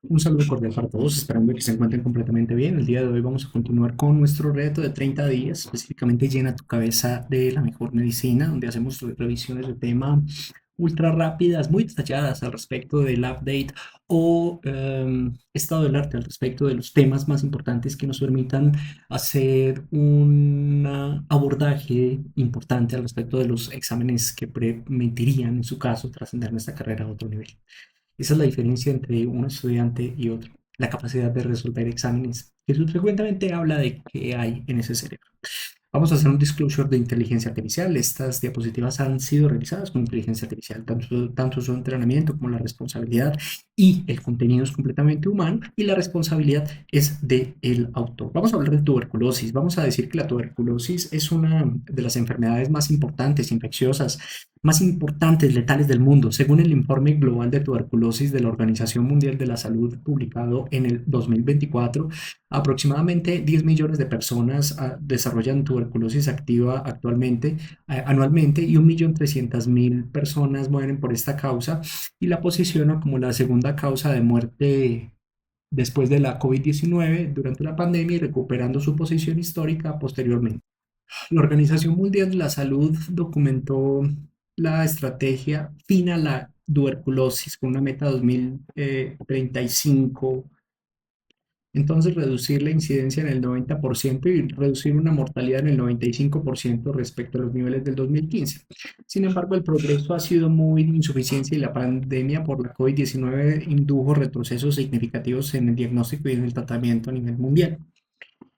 Un saludo cordial para todos, esperando que se encuentren completamente bien. El día de hoy vamos a continuar con nuestro reto de 30 días, específicamente llena tu cabeza de la mejor medicina, donde hacemos revisiones de tema ultra rápidas, muy detalladas al respecto del update o estado del arte, al respecto de los temas más importantes que nos permitan hacer un abordaje importante al respecto de los exámenes que permitirían, en su caso, trascender nuestra carrera a otro nivel. Esa es la diferencia entre un estudiante y otro, la capacidad de resolver exámenes. Jesús frecuentemente habla de qué hay en ese cerebro. Vamos a hacer un disclosure de inteligencia artificial. Estas diapositivas han sido realizadas con inteligencia artificial, tanto su entrenamiento como la responsabilidad y el contenido es completamente humano y la responsabilidad es del autor. Vamos a hablar de tuberculosis. Vamos a decir que la tuberculosis es una de las enfermedades más importantes, infecciosas, más importantes, letales del mundo, según el informe global de tuberculosis de la Organización Mundial de la Salud publicado en el 2024. Aproximadamente 10 millones de personas desarrollan tuberculosis activa actualmente, anualmente, y 1.300.000 personas mueren por esta causa y la posiciona como la segunda causa de muerte después de la COVID-19 durante la pandemia y recuperando su posición histórica posteriormente. La Organización Mundial de la Salud documentó la estrategia fin a la tuberculosis con una meta 2035. Entonces, reducir la incidencia en el 90% y reducir una mortalidad en el 95% respecto a los niveles del 2015. Sin embargo, el progreso ha sido muy insuficiente y la pandemia por la COVID-19 indujo retrocesos significativos en el diagnóstico y en el tratamiento a nivel mundial.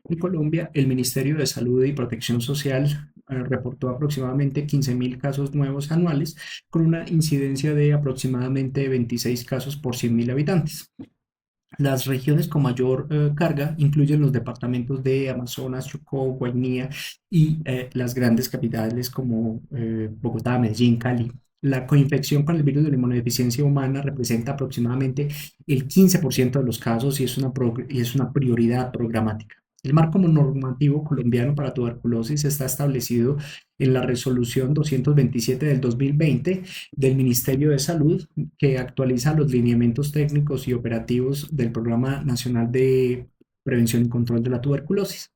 En Colombia, el Ministerio de Salud y Protección Social reportó aproximadamente 15.000 casos nuevos anuales, con una incidencia de aproximadamente 26 casos por 100.000 habitantes. Las regiones con mayor carga incluyen los departamentos de Amazonas, Chocó, Guainía y las grandes capitales como Bogotá, Medellín, Cali. La coinfección con el virus de la inmunodeficiencia humana representa aproximadamente el 15% de los casos y es una prioridad programática. El marco normativo colombiano para tuberculosis está establecido en la resolución 227 del 2020 del Ministerio de Salud, que actualiza los lineamientos técnicos y operativos del Programa Nacional de Prevención y Control de la Tuberculosis.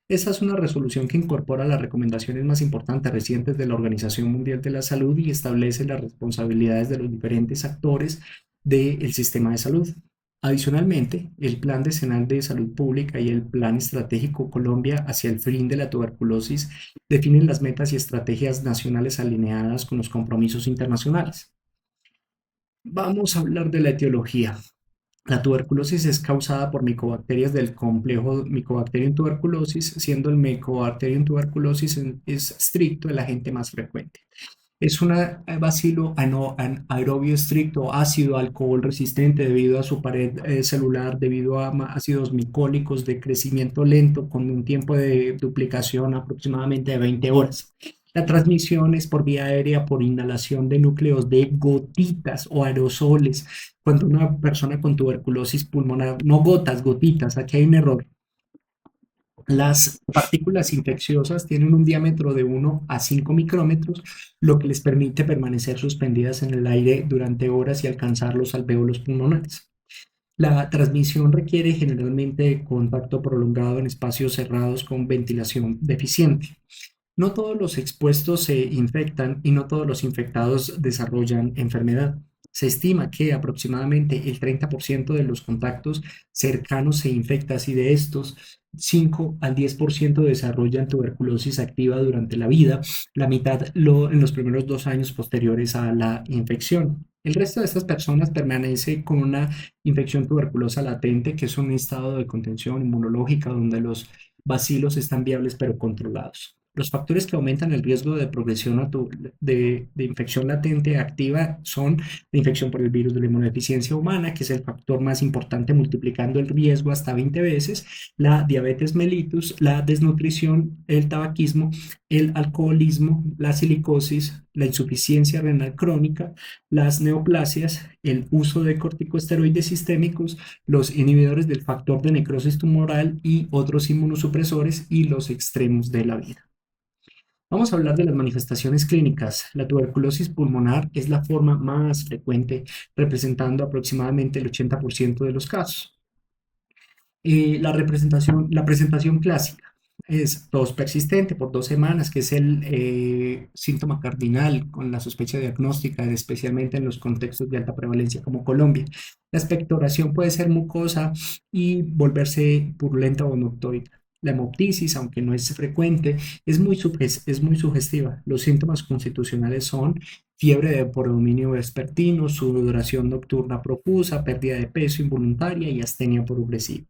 Esa es una resolución que incorpora las recomendaciones más importantes recientes de la Organización Mundial de la Salud y establece las responsabilidades de los diferentes actores del sistema de salud. Adicionalmente, el Plan Decenal de Salud Pública y el Plan Estratégico Colombia hacia el fin de la tuberculosis definen las metas y estrategias nacionales alineadas con los compromisos internacionales. Vamos a hablar de la etiología. La tuberculosis es causada por micobacterias del complejo Mycobacterium tuberculosis, siendo el Mycobacterium tuberculosis es estricto el agente más frecuente. Es un bacilo anaerobio estricto, ácido, alcohol resistente debido a su pared celular, debido a ácidos micólicos de crecimiento lento con un tiempo de duplicación aproximadamente de 20 horas. La transmisión es por vía aérea, por inhalación de núcleos de gotitas o aerosoles. Cuando una persona con tuberculosis pulmonar, no gotas, gotitas, aquí hay un error. Las partículas infecciosas tienen un diámetro de 1 a 5 micrómetros, lo que les permite permanecer suspendidas en el aire durante horas y alcanzar los alvéolos pulmonares. La transmisión requiere generalmente contacto prolongado en espacios cerrados con ventilación deficiente. No todos los expuestos se infectan y no todos los infectados desarrollan enfermedad. Se estima que aproximadamente el 30% de los contactos cercanos se infectan y de estos 5 al 10% desarrollan tuberculosis activa durante la vida, la mitad en los primeros 2 años posteriores a la infección. El resto de estas personas permanece con una infección tuberculosa latente, que es un estado de contención inmunológica donde los bacilos están viables pero controlados. Los factores que aumentan el riesgo de progresión de infección latente activa son la infección por el virus de la inmunodeficiencia humana, que es el factor más importante, multiplicando el riesgo hasta 20 veces, la diabetes mellitus, la desnutrición, el tabaquismo, el alcoholismo, la silicosis, la insuficiencia renal crónica, las neoplasias, el uso de corticosteroides sistémicos, los inhibidores del factor de necrosis tumoral y otros inmunosupresores y los extremos de la vida. Vamos a hablar de las manifestaciones clínicas. La tuberculosis pulmonar es la forma más frecuente, representando aproximadamente el 80% de los casos. La presentación clásica es tos persistente por 2 semanas, que es el síntoma cardinal con la sospecha diagnóstica, especialmente en los contextos de alta prevalencia como Colombia. La expectoración puede ser mucosa y volverse purulenta o noctórica. La hemoptisis, aunque no es frecuente, es muy sugestiva. Los síntomas constitucionales son fiebre de predominio vespertino, sudoración nocturna profusa, pérdida de peso involuntaria y astenia progresiva.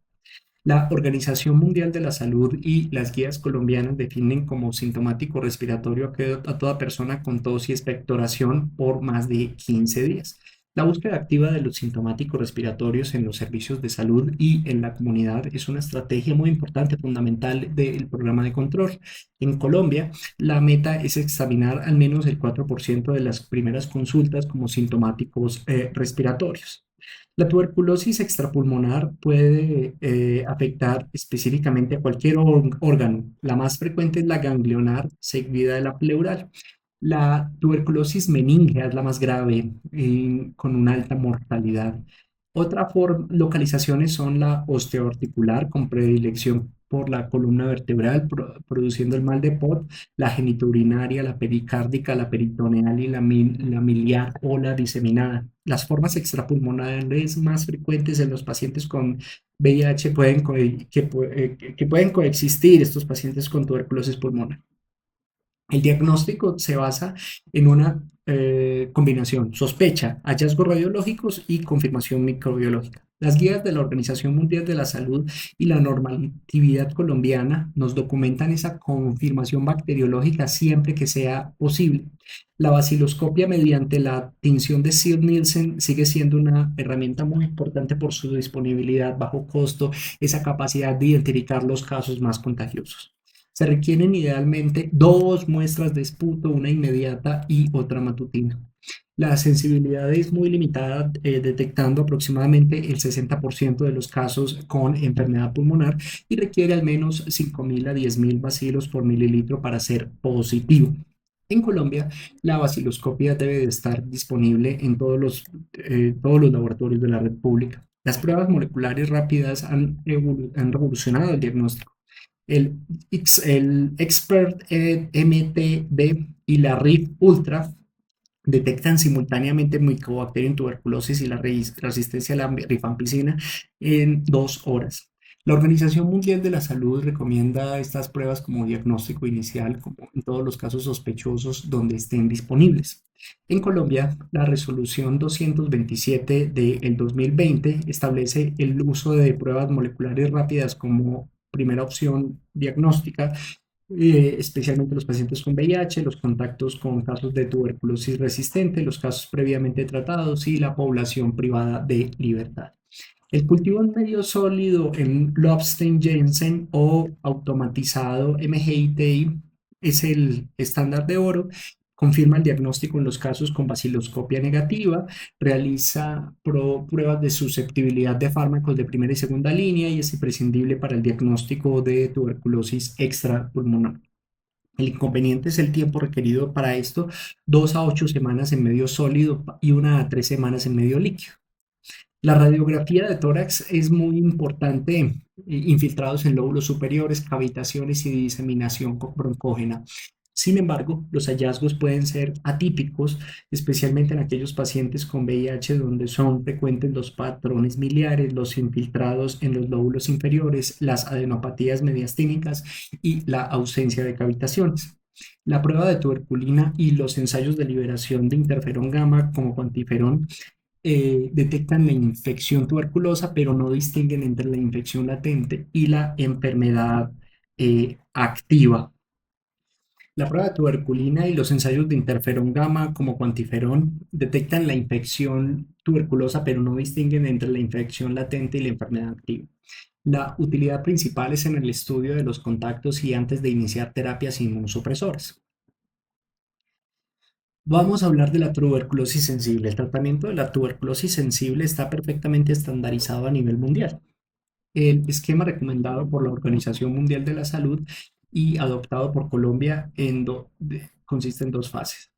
La Organización Mundial de la Salud y las guías colombianas definen como sintomático respiratorio a toda persona con tos y expectoración por más de 15 días. La búsqueda activa de los sintomáticos respiratorios en los servicios de salud y en la comunidad es una estrategia muy importante, fundamental del programa de control. En Colombia, la meta es examinar al menos el 4% de las primeras consultas como sintomáticos respiratorios. La tuberculosis extrapulmonar puede afectar específicamente a cualquier órgano. La más frecuente es la ganglionar, seguida de la pleural. La tuberculosis meningea es la más grave, con una alta mortalidad. Localizaciones son la osteoarticular, con predilección por la columna vertebral, produciendo el mal de Pot, la genitourinaria, la pericárdica, la peritoneal y la miliar o la diseminada. Las formas extrapulmonares más frecuentes en los pacientes con VIH que pueden coexistir estos pacientes con tuberculosis pulmonar. El diagnóstico se basa en una combinación, sospecha, hallazgos radiológicos y confirmación microbiológica. Las guías de la Organización Mundial de la Salud y la normatividad colombiana nos documentan esa confirmación bacteriológica siempre que sea posible. La vaciloscopia mediante la tinción de Seed-Nielsen sigue siendo una herramienta muy importante por su disponibilidad, bajo costo, esa capacidad de identificar los casos más contagiosos. Se requieren idealmente 2 muestras de esputo, una inmediata y otra matutina. La sensibilidad es muy limitada, detectando aproximadamente el 60% de los casos con enfermedad pulmonar y requiere al menos 5.000 a 10.000 bacilos por mililitro para ser positivo. En Colombia, la vaciloscopia debe de estar disponible en todos los laboratorios de la red pública. Las pruebas moleculares rápidas han revolucionado el diagnóstico. El, el Expert MTB y la RIF Ultra detectan simultáneamente Mycobacterium tuberculosis y la resistencia a la rifampicina en 2 horas. La Organización Mundial de la Salud recomienda estas pruebas como diagnóstico inicial, como en todos los casos sospechosos donde estén disponibles. En Colombia, la resolución 227 del 2020 establece el uso de pruebas moleculares rápidas como primera opción diagnóstica, especialmente los pacientes con VIH, los contactos con casos de tuberculosis resistente, los casos previamente tratados y la población privada de libertad. El cultivo en medio sólido en Lobstein-Jensen o automatizado MGITI es el estándar de oro. Confirma el diagnóstico en los casos con baciloscopia negativa, realiza pruebas de susceptibilidad de fármacos de primera y segunda línea y es imprescindible para el diagnóstico de tuberculosis extrapulmonar. El inconveniente es el tiempo requerido para esto, 2 a 8 semanas en medio sólido y 1 a 3 semanas en medio líquido. La radiografía de tórax es muy importante, infiltrados en lóbulos superiores, cavitaciones y diseminación broncógena. Sin embargo, los hallazgos pueden ser atípicos, especialmente en aquellos pacientes con VIH donde son frecuentes los patrones miliares, los infiltrados en los lóbulos inferiores, las adenopatías mediastínicas y la ausencia de cavitaciones. La prueba de tuberculina y los ensayos de liberación de interferón gamma como cuantiferón detectan la infección tuberculosa, pero no distinguen entre la infección latente y la enfermedad activa. La prueba de tuberculina y los ensayos de interferón gamma como cuantiferón detectan la infección tuberculosa, pero no distinguen entre la infección latente y la enfermedad activa. La utilidad principal es en el estudio de los contactos y antes de iniciar terapias inmunosupresoras. Vamos a hablar de la tuberculosis sensible. El tratamiento de la tuberculosis sensible está perfectamente estandarizado a nivel mundial. El esquema recomendado por la Organización Mundial de la Salud y adoptado por Colombia consiste en dos fases.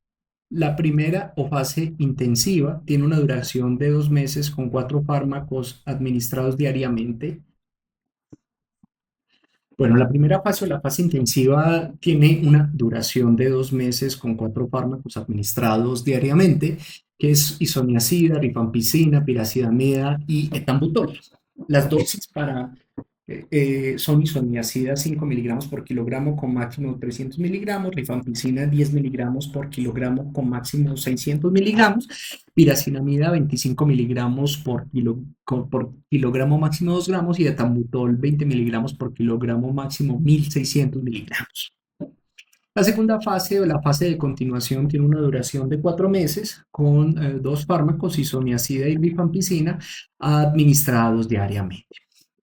La primera o fase intensiva tiene una duración de 2 meses con 4 fármacos administrados diariamente. Bueno, la primera fase o la fase intensiva tiene una duración de 2 meses con 4 fármacos administrados diariamente, que es isoniazida, rifampicina, piracidamida y etambutol. Las dosis son isoniazida 5 miligramos por kilogramo con máximo 300 miligramos, rifampicina 10 miligramos por kilogramo con máximo 600 miligramos, piracinamida 25 miligramos por kilogramo máximo 2 gramos y etambutol 20 miligramos por kilogramo máximo 1600 miligramos. La segunda fase o la fase de continuación tiene una duración de 4 meses con 2 fármacos, isoniazida y rifampicina, administrados diariamente.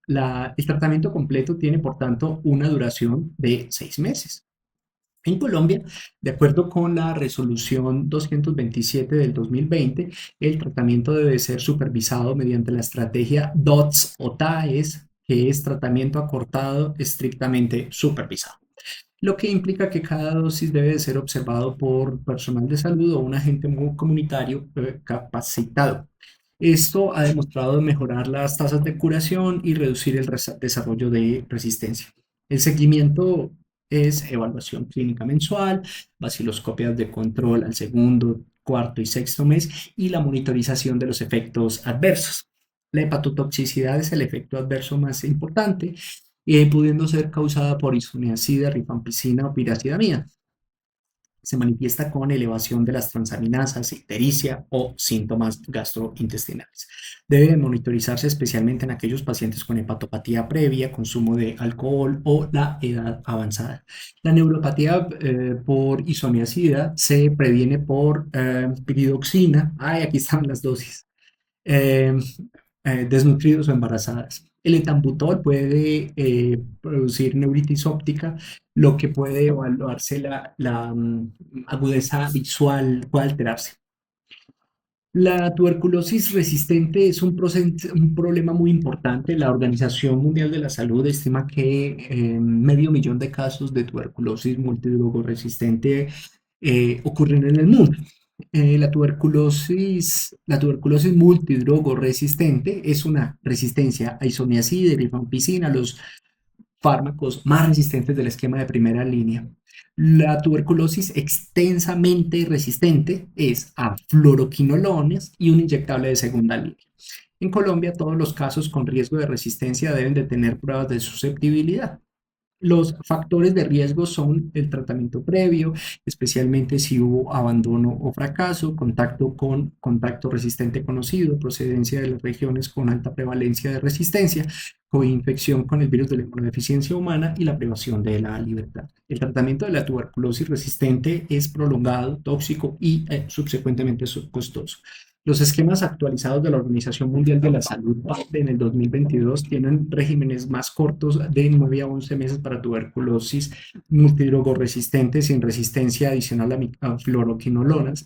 El tratamiento completo tiene, por tanto, una duración de 6 meses. En Colombia, de acuerdo con la resolución 227 del 2020, el tratamiento debe ser supervisado mediante la estrategia DOTS o TAES, que es tratamiento acortado estrictamente supervisado, lo que implica que cada dosis debe ser observado por personal de salud o un agente comunitario capacitado. Esto ha demostrado mejorar las tasas de curación y reducir el desarrollo de resistencia. El seguimiento es evaluación clínica mensual, vaciloscopias de control al segundo, cuarto y sexto mes y la monitorización de los efectos adversos. La hepatotoxicidad es el efecto adverso más importante, pudiendo ser causada por isoniazida, rifampicina o piracidamida. Se manifiesta con elevación de las transaminasas, ictericia o síntomas gastrointestinales. Debe monitorizarse especialmente en aquellos pacientes con hepatopatía previa, consumo de alcohol o la edad avanzada. La neuropatía por isoniazida se previene por piridoxina. Aquí están las dosis. Eh, Desnutridos o embarazadas. El etambutol puede producir neuritis óptica, lo que puede evaluarse la agudeza visual, puede alterarse. La tuberculosis resistente es un problema muy importante. La Organización Mundial de la Salud estima que medio millón de casos de tuberculosis multidrogoresistente ocurren en el mundo. La tuberculosis multidrogoresistente es una resistencia a isoniazida y rifampicina, los fármacos más resistentes del esquema de primera línea. La tuberculosis extensamente resistente es a fluoroquinolones y un inyectable de segunda línea. En Colombia, todos los casos con riesgo de resistencia deben de tener pruebas de susceptibilidad. Los factores de riesgo son el tratamiento previo, especialmente si hubo abandono o fracaso, contacto resistente conocido, procedencia de las regiones con alta prevalencia de resistencia, coinfección con el virus de la inmunodeficiencia humana y la privación de la libertad. El tratamiento de la tuberculosis resistente es prolongado, tóxico y subsecuentemente costoso. Los esquemas actualizados de la Organización Mundial de la Salud en el 2022 tienen regímenes más cortos de 9 a 11 meses para tuberculosis multidrogoresistente sin resistencia adicional a fluoroquinolonas,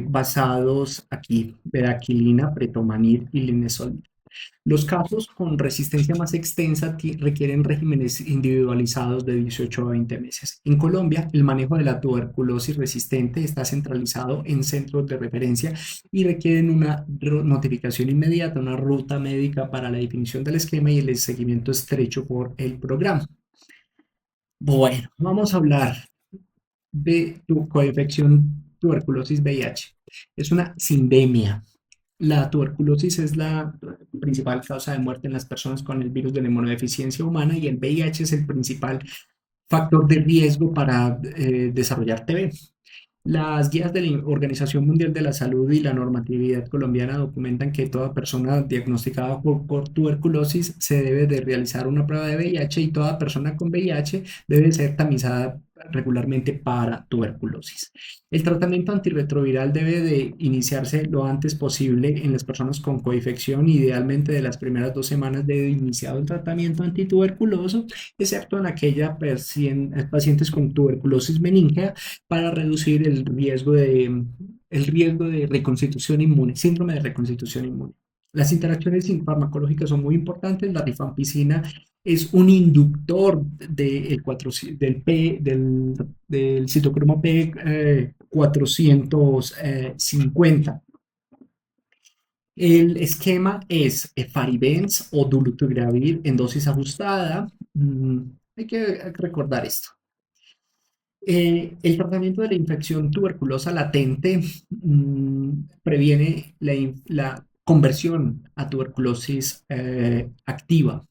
basados aquí, bedaquilina, pretomanid y linezolid. Los casos con resistencia más extensa requieren regímenes individualizados de 18 a 20 meses. En Colombia, el manejo de la tuberculosis resistente está centralizado en centros de referencia y requieren una notificación inmediata, una ruta médica para la definición del esquema y el seguimiento estrecho por el programa. Bueno, vamos a hablar de tu coinfección tuberculosis VIH. Es una sindemia. La tuberculosis es la principal causa de muerte en las personas con el virus de la inmunodeficiencia humana y el VIH es el principal factor de riesgo para desarrollar TB. Las guías de la Organización Mundial de la Salud y la normatividad colombiana documentan que toda persona diagnosticada por tuberculosis se debe de realizar una prueba de VIH y toda persona con VIH debe ser tamizada regularmente para tuberculosis. El tratamiento antirretroviral debe de iniciarse lo antes posible en las personas con coinfección, idealmente de las primeras 2 semanas de iniciado el tratamiento antituberculoso, excepto en aquellas pacientes con tuberculosis meníngea para reducir el riesgo de reconstitución inmune, síndrome de reconstitución inmune. Las interacciones farmacológicas son muy importantes. La rifampicina es un inductor del citocromo P450. El esquema es Efarivens o dolutegravir en dosis ajustada. Hay que recordar esto. El tratamiento de la infección tuberculosa latente previene la conversión a tuberculosis activa.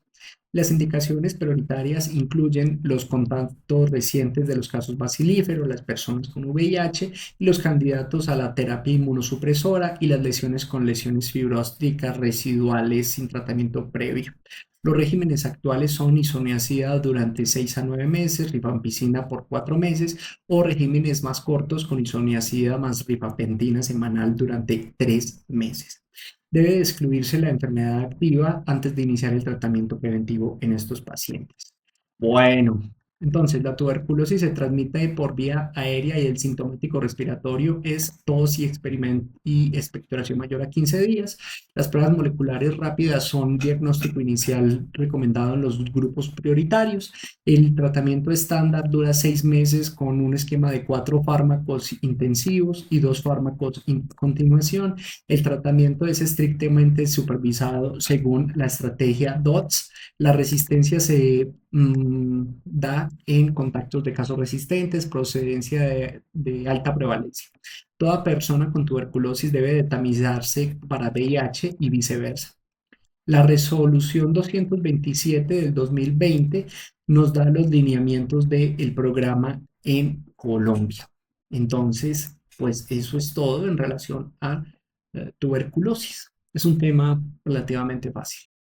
Las indicaciones prioritarias incluyen los contactos recientes de los casos bacilíferos, las personas con VIH y los candidatos a la terapia inmunosupresora y las lesiones con lesiones fibrósticas residuales sin tratamiento previo. Los regímenes actuales son isoniazida durante 6 a 9 meses, rifampicina por 4 meses o regímenes más cortos con isoniazida más rifampicina semanal durante 3 meses. Debe excluirse la enfermedad activa antes de iniciar el tratamiento preventivo en estos pacientes. Bueno, entonces la tuberculosis se transmite por vía aérea y el sintomático respiratorio es tos y expectoración mayor a 15 días. Las pruebas moleculares rápidas son diagnóstico inicial recomendado en los grupos prioritarios. El tratamiento estándar dura 6 meses con un esquema de 4 fármacos intensivos y 2 fármacos en continuación. El tratamiento es estrictamente supervisado según la estrategia DOTS. La resistencia se da en contactos de casos resistentes, procedencia de alta prevalencia. Toda persona con tuberculosis debe de tamizarse para VIH y viceversa. La resolución 227 del 2020 nos da los lineamientos del programa en Colombia. Entonces, pues eso es todo en relación a tuberculosis. Es un tema relativamente fácil.